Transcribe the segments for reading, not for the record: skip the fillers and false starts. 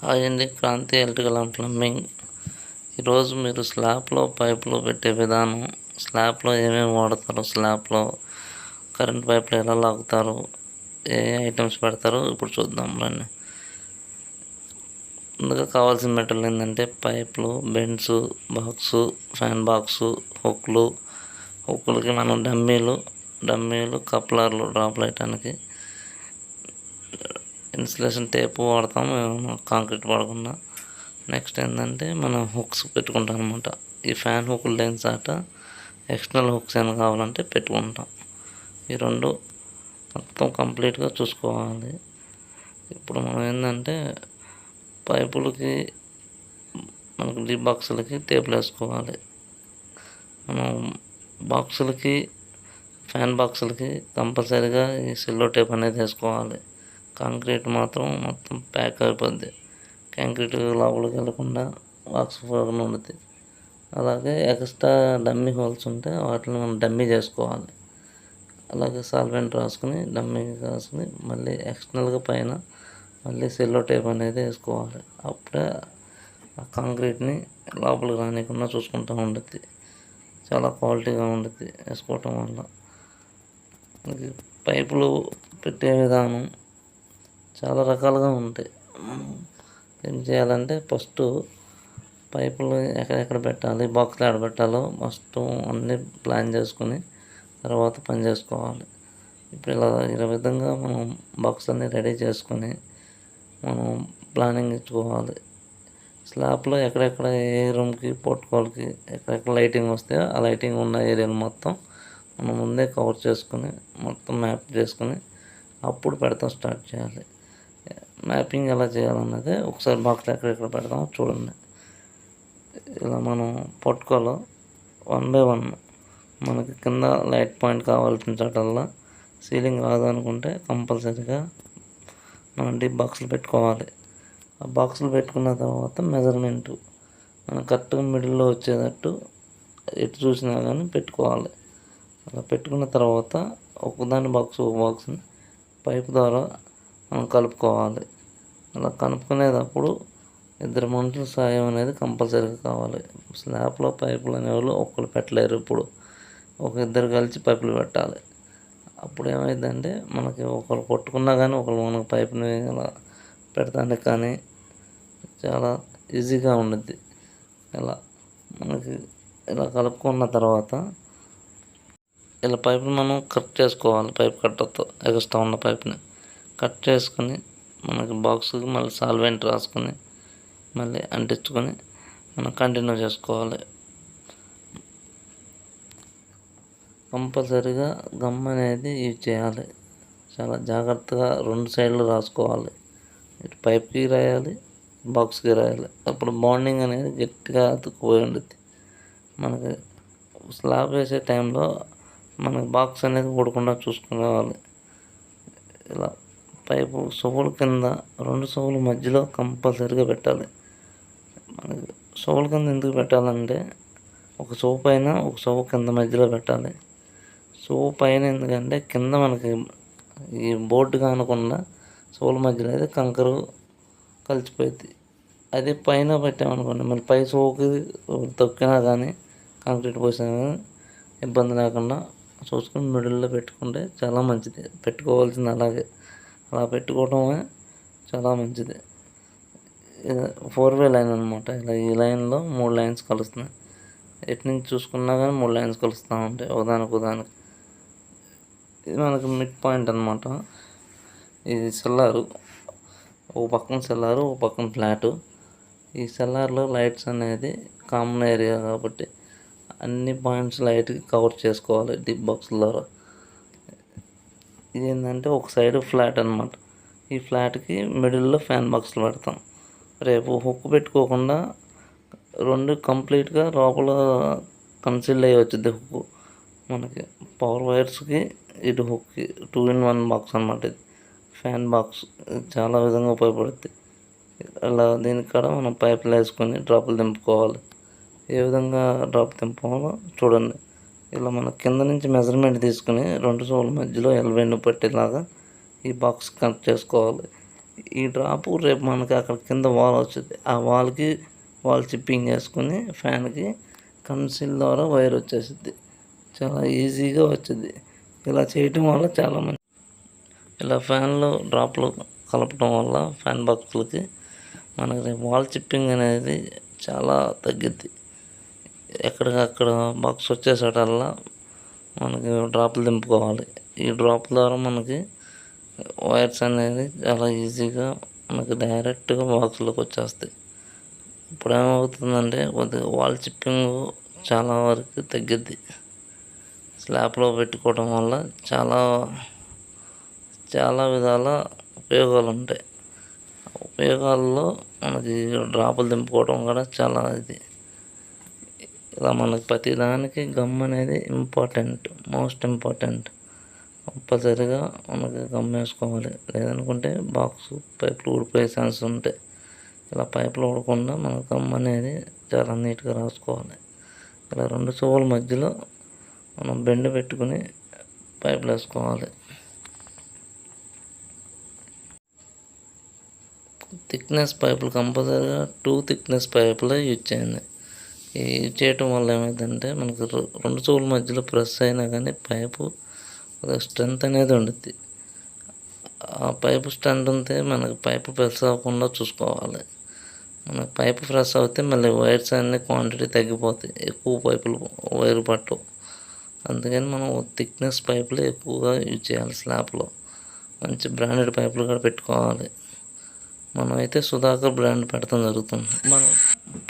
Hi అండి, Kranti electrical and plumbing. ఈరోజు మీరు స్లాబ్లో పైపులు పెట్టే విధానం, స్లాబ్లో ఏమేమి వాడతారు, స్లాబ్లో కరెంట్ పైపులు ఎలా లాగుతారు, ఏ ఐటమ్స్ పెడతారో ఇప్పుడు చూద్దాం రండి. ముందుగా కావాల్సిన మెటీరియల్ ఏంటంటే పైపులు, బెండ్స్, బాక్సు, ఫ్యాన్ బాక్సు, హుక్కులకి మనం డమ్మీలు, కప్లర్లు డ్రాప్ వేయటానికి, ఇన్సులేషన్ టేపు వాడతాము కాంక్రీట్ వాడకుండా. నెక్స్ట్ ఏంటంటే మనం హుక్స్ పెట్టుకుంటాం అనమాట. ఈ ఫ్యాన్ హుక్లు లేని చాట ఎక్స్టర్నల్ హుక్స్ ఏమైనా కావాలంటే పెట్టుకుంటాం. ఈ రెండు మొత్తం కంప్లీట్గా చూసుకోవాలి. ఇప్పుడు మనం ఏంటంటే పైపులకి మనకు డీ బాక్సులకి టేపులు వేసుకోవాలి. మనం బాక్సులకి, ఫ్యాన్ బాక్సులకి కంపల్సరీగా ఈ సిల్లో టేప్ అనేది వేసుకోవాలి. కాంక్రీట్ మాత్రం మొత్తం ప్యాక్ అయిపోద్ది. కాంక్రీట్ లోపలికి వెళ్ళకుండా బాక్స్ పోకుండా ఉంటుంది. అలాగే ఎక్స్ట్రా డమ్మీ హోల్స్ ఉంటే వాటిని మనం డమ్మీ చేసుకోవాలి. అలాగే సాల్వెంట్ రాసుకుని డమ్మీ రాసుకుని మళ్ళీ ఎక్స్టర్నల్గా పైన మళ్ళీ సెల్లో టేప్ అనేది వేసుకోవాలి. అప్పుడే ఆ కాంక్రీట్ని లోపలికి రానికుండా చూసుకుంటూ ఉంటుంది. చాలా క్వాలిటీగా ఉంటుంది వేసుకోవటం వల్ల. పైపులు పెట్టే విధానం చాలా రకాలుగా ఉంటాయి. ఏం చేయాలంటే ఫస్ట్ పైపులు ఎక్కడెక్కడ పెట్టాలి, బాక్స్లో ఎక్కడ పెట్టాలో ఫస్ట్ అన్నీ ప్లాన్ చేసుకుని తర్వాత పని చేసుకోవాలి. ఇప్పుడు ఇలా విధంగా మనం బాక్స్ అన్నీ రెడీ చేసుకొని మనం ప్లానింగ్ ఇచ్చుకోవాలి. స్లాబ్లో ఎక్కడెక్కడ ఏ రూమ్కి, పోర్టుకోల్కి ఎక్కడెక్కడ లైటింగ్ వస్తే ఆ లైటింగ్ ఉన్న ఏరియాలు మొత్తం మనం ముందే కవర్ చేసుకుని మొత్తం మ్యాప్ చేసుకుని అప్పుడు పెడతాం స్టార్ట్ చేయాలి. మ్యాపింగ్ ఎలా చేయాలన్నది ఒకసారి బాక్స్లో ఎక్కడెక్కడ పెడతామో చూడండి. ఇలా మనం పట్టుకోలో 1 by 1 మనకి కింద లైట్ పాయింట్ కావాల్సిన చోటల్లా సీలింగ్ రాదు అనుకుంటే కంపల్సరీగా మనం డీప్ బాక్సులు పెట్టుకోవాలి. ఆ బాక్సులు పెట్టుకున్న తర్వాత మెజర్మెంటు మనం కరెక్ట్గా మిడిల్లో వచ్చేటట్టు ఎటు చూసినా కానీ పెట్టుకోవాలి. అలా పెట్టుకున్న తర్వాత ఒక బాక్స్ని పైపు ద్వారా మనం కలుపుకోవాలి. అలా కలుపుకునేటప్పుడు ఇద్దరు మనుషుల సాయం అనేది కంపల్సరీగా కావాలి. స్లాబ్లో పైపులు అనేవాళ్ళు ఒక్కరు పెట్టలేరు. ఇప్పుడు ఇద్దరు కలిసి పైపులు పెట్టాలి. అప్పుడు ఏమైందంటే మనకి ఒకరు కొట్టుకున్నా కానీ ఒకరు మనకు పైపుని ఇలా పెడతానికి కానీ చాలా ఈజీగా ఉండుద్ది. ఇలా మనకి ఇలా కలుపుకున్న తర్వాత ఇలా పైపుని మనం కట్ చేసుకోవాలి. పైప్ కట్టతో ఎక్స్ట్రా ఉన్న పైప్ని కట్ చేసుకుని మనకి బాక్స్కి మళ్ళీ సాల్వెంట్ రాసుకొని మళ్ళీ అంటించుకొని మనం కంటిన్యూ చేసుకోవాలి. కంపల్సరీగా గమ్ అనేది యూజ్ చేయాలి. చాలా జాగ్రత్తగా 2 సైడ్లు రాసుకోవాలి. ఇటు పైప్కి రాయాలి, బాక్స్కి రాయాలి. అప్పుడు బాండింగ్ అనేది గట్టిగా అతుక్కుపోయి ఉంటుంది. మనకి స్లాబ్ వేసే టైంలో మనకి బాక్స్ అనేది ఊడకుండా చూసుకోవాలి. ఇలా పైపు సోవుల కింద 2 సోవుల మధ్యలో కంపల్సరీగా పెట్టాలి. మనకి సోవుల కింద ఎందుకు పెట్టాలంటే ఒక సోవు పైన ఒక సోవు కింద మధ్యలో పెట్టాలి. సోవు పైన ఎందుకంటే కింద మనకి ఈ బోర్డు కానకుండా సోవుల మధ్యలో అయితే కంకరు కలిసిపోయింది. అది పైన పెట్టామనుకోండి మళ్ళీ పై సోవుకి తొక్కినా కానీ కాంక్రీట్ పోసినా కానీ ఇబ్బంది లేకుండా చూసుకుని మిడిల్లో పెట్టుకుంటే చాలా మంచిది. పెట్టుకోవాల్సింది అలాగే అలా పెట్టుకోవటమే చాలా మంచిది. 4-way లైన్ అనమాట. ఇలా ఈ లైన్లో 3 లైన్స్ కలుస్తున్నాయి. ఎటు నుంచి చూసుకున్నా కానీ 3 లైన్స్ కలుస్తూ ఉంటాయి ఒకదానికి. ఇది మనకు మిడ్ పాయింట్ అనమాట. ఇది సెల్లారు, ఒక పక్కన సెల్లారు, ఒక పక్కన ఫ్లాటు. ఈ సెల్లార్లో లైట్స్ అనేది కామన్ ఏరియా కాబట్టి అన్ని పాయింట్స్ లైట్కి కవర్ చేసుకోవాలి డీప్ బాక్స్ ద్వారా. ఇది ఏంటంటే ఒక సైడ్ ఫ్లాట్ అనమాట. ఈ ఫ్లాట్కి మిడిల్లో ఫ్యాన్ బాక్స్లు పెడతాం. రేపు హుక్ పెట్టుకోకుండా 2 కంప్లీట్గా లోపల కన్సిల్ అయ్యి వచ్చింది హుక్. మనకి పవర్ వైర్స్కి ఇటు హుక్కి 2-in-1 బాక్స్ అనమాట. ఇది ఫ్యాన్ బాక్స్ చాలా విధంగా ఉపయోగపడుతుంది. అలా దీనికి కూడా మనం పైపులు వేసుకొని డ్రాపులు దింపుకోవాలి. ఏ విధంగా డ్రాప్ దింపుకోవాలో చూడండి. ఇలా మన కింద నుంచి మెజర్మెంట్ తీసుకుని 2 సోవుల మధ్యలో ఎల్బెండ్ పట్టేలాగా ఈ బాక్స్ కనెక్ట్ చేసుకోవాలి. ఈ డ్రాపు రేపు మనకి అక్కడ కింద వాల్ వచ్చింది, ఆ వాల్కి వాల్ చిప్పింగ్ వేసుకుని ఫ్యాన్కి కన్సిల్ ద్వారా వైర్ వచ్చేసిద్ది. చాలా ఈజీగా వచ్చింది. ఇలా చేయటం వల్ల చాలా మంచి, ఇలా ఫ్యాన్లో డ్రాప్లు కలపడం వల్ల ఫ్యాన్ బాక్సులకి మనకి రేపు వాల్ చిప్పింగ్ అనేది చాలా తగ్గిద్ది. ఎక్కడికక్కడ బాక్స్ వచ్చేసేటల్లా మనకి డ్రాప్లు దింపుకోవాలి. ఈ డ్రాప్ ద్వారా మనకి వైర్స్ అనేది చాలా ఈజీగా మనకి డైరెక్ట్గా బాక్స్లోకి వచ్చేస్తాయి. ఇప్పుడు ఏమవుతుందంటే కొద్దిగా వాల్ చిప్పింగ్ చాలా వరకు తగ్గిద్ది. స్లాబ్లో పెట్టుకోవడం వల్ల చాలా విధాల ఉపయోగాలు ఉంటాయి. ఉపయోగాల్లో మనకి డ్రాపులు దింపుకోవడం కూడా చాలా ఇలా మనకి ప్రతిదానికి గమ్ అనేది మోస్ట్ ఇంపార్టెంట్. కంపల్సరీగా మనకి గమ్ వేసుకోవాలి, లేదనుకుంటే బాక్స్ పైపులు ఊడిపోయే ఛాన్స్ ఉంటాయి. ఇలా పైపులు ఊడకుండా మన గమ్ అనేది చాలా నీట్గా రాసుకోవాలి. ఇలా 2 చెవుల మధ్యలో మనం బెండ్ పెట్టుకుని పైపులు వేసుకోవాలి. థిక్నెస్ పైపులు కంపల్సరీగా 2 థిక్నెస్ పైపులే యూజ్ చేయండి. ఈ యూజ్ చేయటం వల్ల ఏమైందంటే మనకు 2 చెవుల మధ్యలో ప్రెస్ అయినా కానీ పైపు స్ట్రెంత్ అనేది ఉంటుంది. ఆ పైపు స్ట్రెంత్ ఉంటే మనకి పైపు ప్రెస్ అవ్వకుండా చూసుకోవాలి. మనకి పైపు ప్రెస్ అవుతే మళ్ళీ వైర్స్ అన్నీ క్వాంటిటీ తగ్గిపోతాయి, ఎక్కువ పైపులు వైర్ పట్టవు. అందుకని మనం థిక్నెస్ పైపులు ఎక్కువగా యూజ్ చేయాలి. స్లాబ్లో మంచి బ్రాండెడ్ పైపులు కూడా పెట్టుకోవాలి. మనం అయితే సుధాకర్ బ్రాండ్ పెడతాం జరుగుతుంది. మనం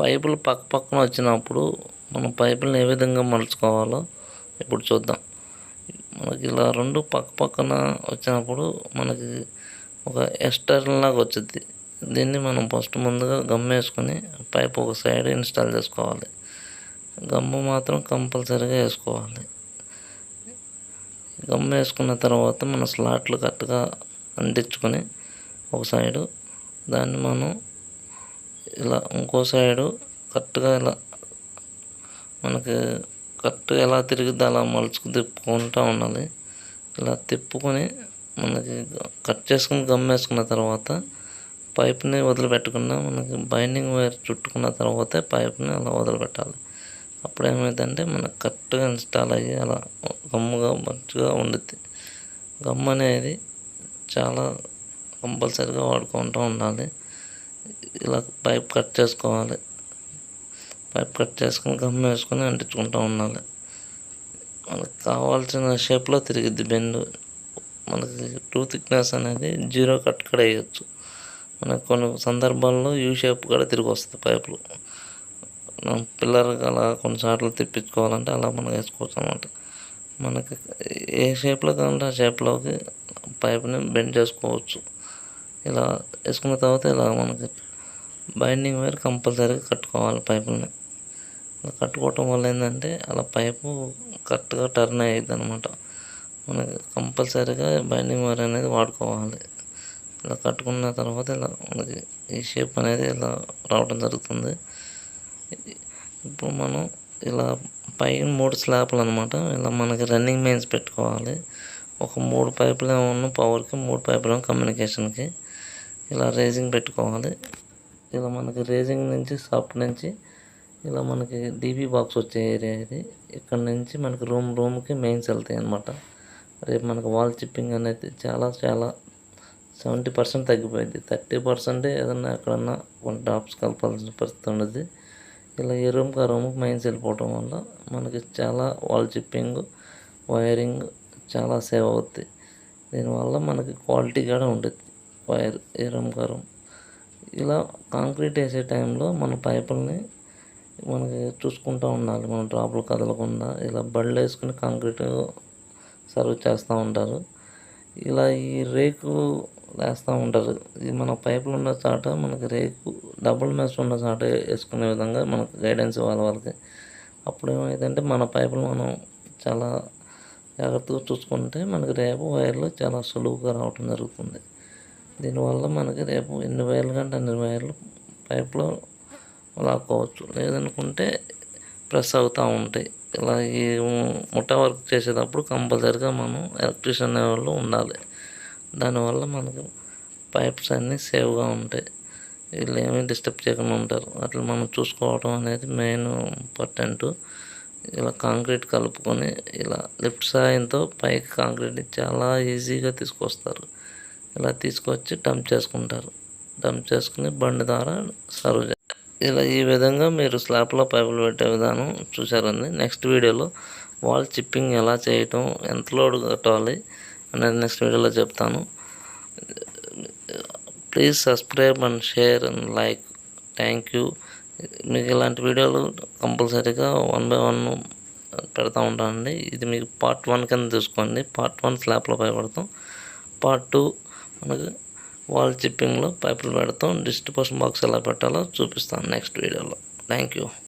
పైపులు పక్కన వచ్చినప్పుడు మనం పైపులను ఏ విధంగా మలుచుకోవాలో ఇప్పుడు చూద్దాం. మనకి ఇలా 2 పక్కన వచ్చినప్పుడు మనకి ఒక ఎక్స్టర్నల్ లాగా వచ్చింది. దీన్ని మనం ఫస్ట్ ముందుగా గమ్ వేసుకొని పైపు ఒక సైడ్ ఇన్స్టాల్ చేసుకోవాలి. గమ్ము మాత్రం కంపల్సరీగా వేసుకోవాలి. గమ్ వేసుకున్న తర్వాత మన స్లాట్లు కరెక్ట్గా అంటించుకొని ఒక సైడు, దాన్ని మనం ఇలా ఇంకో సైడు కరెక్ట్గా ఇలా మనకి కరెక్ట్గా ఎలా తిరిగిద్ది అలా తిప్పుకుంటూ ఉండాలి. ఇలా తిప్పుకొని మనకి కట్ చేసుకుని గమ్ వేసుకున్న తర్వాత పైప్ని వదిలిపెట్టకుండా మనకి బైండింగ్ వైర్ చుట్టుకున్న తర్వాత పైప్ని అలా వదిలిపెట్టాలి. అప్పుడు ఏమైందంటే మనకు కరెక్ట్గా ఇన్స్టాల్ అయ్యి అలా గమ్ముగా మంచిగా ఉండుద్ది. గమ్ అనేది చాలా కంపల్సరీగా వాడుకుంటూ ఉండాలి. ఇలా పైప్ కట్ చేసుకోవాలి. పైప్ కట్ చేసుకుని గమ్ వేసుకొని అంటించుకుంటూ ఉండాలి. మనకు కావాల్సిన షేప్లో తిరిగిద్ది బెండ్. మనకి 2 థిక్నెస్ అనేది 0 కట్ కూడా వేయచ్చు. మనకు కొన్ని సందర్భాల్లో యూ షేప్ కూడా తిరిగి వస్తుంది పైపులు. పిల్లర్ అలా కొన్నిసార్లు తిప్పించుకోవాలంటే అలా మనం వేసుకోవచ్చు అన్నమాట. మనకి ఏ షేప్లో కావాలంటే ఆ షేప్లోకి పైపుని బెండ్ చేసుకోవచ్చు. ఇలా వేసుకున్న తర్వాత ఇలా మనకి బైండింగ్ వైర్ కంపల్సరీగా కట్టుకోవాలి పైపుల్ని. ఇలా కట్టుకోవటం వల్ల ఏంటంటే అలా పైపు కరెక్ట్గా టర్న్ అయ్యిద్ది అనమాట. మనకి కంపల్సరీగా బైండింగ్ వైర్ అనేది వాడుకోవాలి. ఇలా కట్టుకున్న తర్వాత ఇలా మనకి ఈ షేప్ అనేది ఇలా రావడం జరుగుతుంది. ఇప్పుడు మనం ఇలా పైన 3 స్లాబ్లు అనమాట. ఇలా మనకి రన్నింగ్ మెయిన్స్ పెట్టుకోవాలి. ఒక 3 పైపులు ఏమన్నా పవర్కి, 3 పైపులు కమ్యూనికేషన్కి. ఇలా రేజింగ్ పెట్టుకోవాలి. ఇలా మనకి రేజింగ్ నుంచి సాఫ్ట్ నుంచి ఇలా మనకి డీబీ బాక్స్ వచ్చే ఏరియా ఇది. ఇక్కడ నుంచి మనకి రూమ్కి మెయిన్స్ వెళ్తాయి అన్నమాట. రేపు మనకు వాల్ చిప్పింగ్ అనేది చాలా 70% తగ్గిపోయింది. 30% ఏదన్నా ఎక్కడన్నా కొన్ని డ్రాప్స్ కలపాల్సిన పరిస్థితి ఉండదు. ఇలా ఏ రూమ్కి ఆ రూమ్కి మెయిన్స్ వెళ్ళిపోవటం వల్ల మనకి చాలా వాల్ చిప్పింగ్, వైరింగ్ చాలా సేవ్ అవుద్ది. దీనివల్ల మనకి క్వాలిటీ కూడా ఉంటుంది వైర్ ఏ రూమ్కి ఆ రూమ్. ఇలా కాంక్రీట్ వేసే టైంలో మన పైపుల్ని మనకి చూసుకుంటూ ఉండాలి. మన డ్రాపులు కదలకుండా ఇలా బళ్ళు వేసుకుని కాంక్రీట్ సర్వ్ చేస్తూ ఉంటారు. ఇలా ఈ రేకు వేస్తూ ఉంటారు. ఇది మన పైపులు ఉన్న చాట మనకి రేకు డబుల్ మెష్ ఉన్న చాట వేసుకునే విధంగా మనకు గైడెన్స్ ఇవ్వాలి వాళ్ళకి. అప్పుడు ఏమైందంటే మన పైపులు మనం చాలా జాగ్రత్తగా చూసుకుంటే మనకి రేపు వైర్లు చాలా సులువుగా రావటం జరుగుతుంది. దీనివల్ల మనకి రేపు ఎన్ని వైర్లు కంటే అన్ని వైర్లు పైపులో లాక్కోవచ్చు, లేదనుకుంటే ప్రెస్ అవుతూ ఉంటాయి. ఇలా ఈ ముఠా వర్క్ చేసేటప్పుడు కంపల్సరీగా మనం ఎలక్ట్రీషియన్ వాళ్ళు ఉండాలి. దానివల్ల మనకు పైప్స్ అన్నీ సేఫ్గా ఉంటాయి. వీళ్ళు ఏమీ డిస్టర్బ్ చేయకుండా ఉంటారు. అట్లా మనం చూసుకోవడం అనేది మెయిన్ ఇంపార్టెంట్. ఇలా కాంక్రీట్ కలుపుకొని ఇలా లిఫ్ట్ సాయంతో పైకి కాంక్రీట్ చాలా ఈజీగా తీసుకొస్తారు. ఇలా తీసుకొచ్చి డంప్ చేసుకుంటారు. డంప్ చేసుకుని బండి ద్వారా సర్వ్ చేస్తారు. ఇలా ఈ విధంగా మీరు స్లాబ్లో పైపులు పెట్టే విధానం చూసారండి. నెక్స్ట్ వీడియోలో వాల్ చిప్పింగ్ ఎలా చేయటం, ఎంత లోడ్ కట్టాలి అనేది నెక్స్ట్ వీడియోలో చెప్తాను. Please subscribe and share and like. Thank you. మీకు ఇలాంటి వీడియోలు కంపల్సరీగా 1 by 1 పెడతా ఉంటానండి. ఇది మీకు పార్ట్ 1 కింద తీసుకోండి. పార్ట్ 1 స్లాబ్లో పైపు పెడతాం. పార్ట్ 2 మనకి వాల్ చిప్పింగ్లో పైపులు పెడతాం. డిస్ట్రిబ్యూషన్ బాక్స్ ఎలా పెట్టాలో చూపిస్తాను నెక్స్ట్ వీడియోలో. Thank you.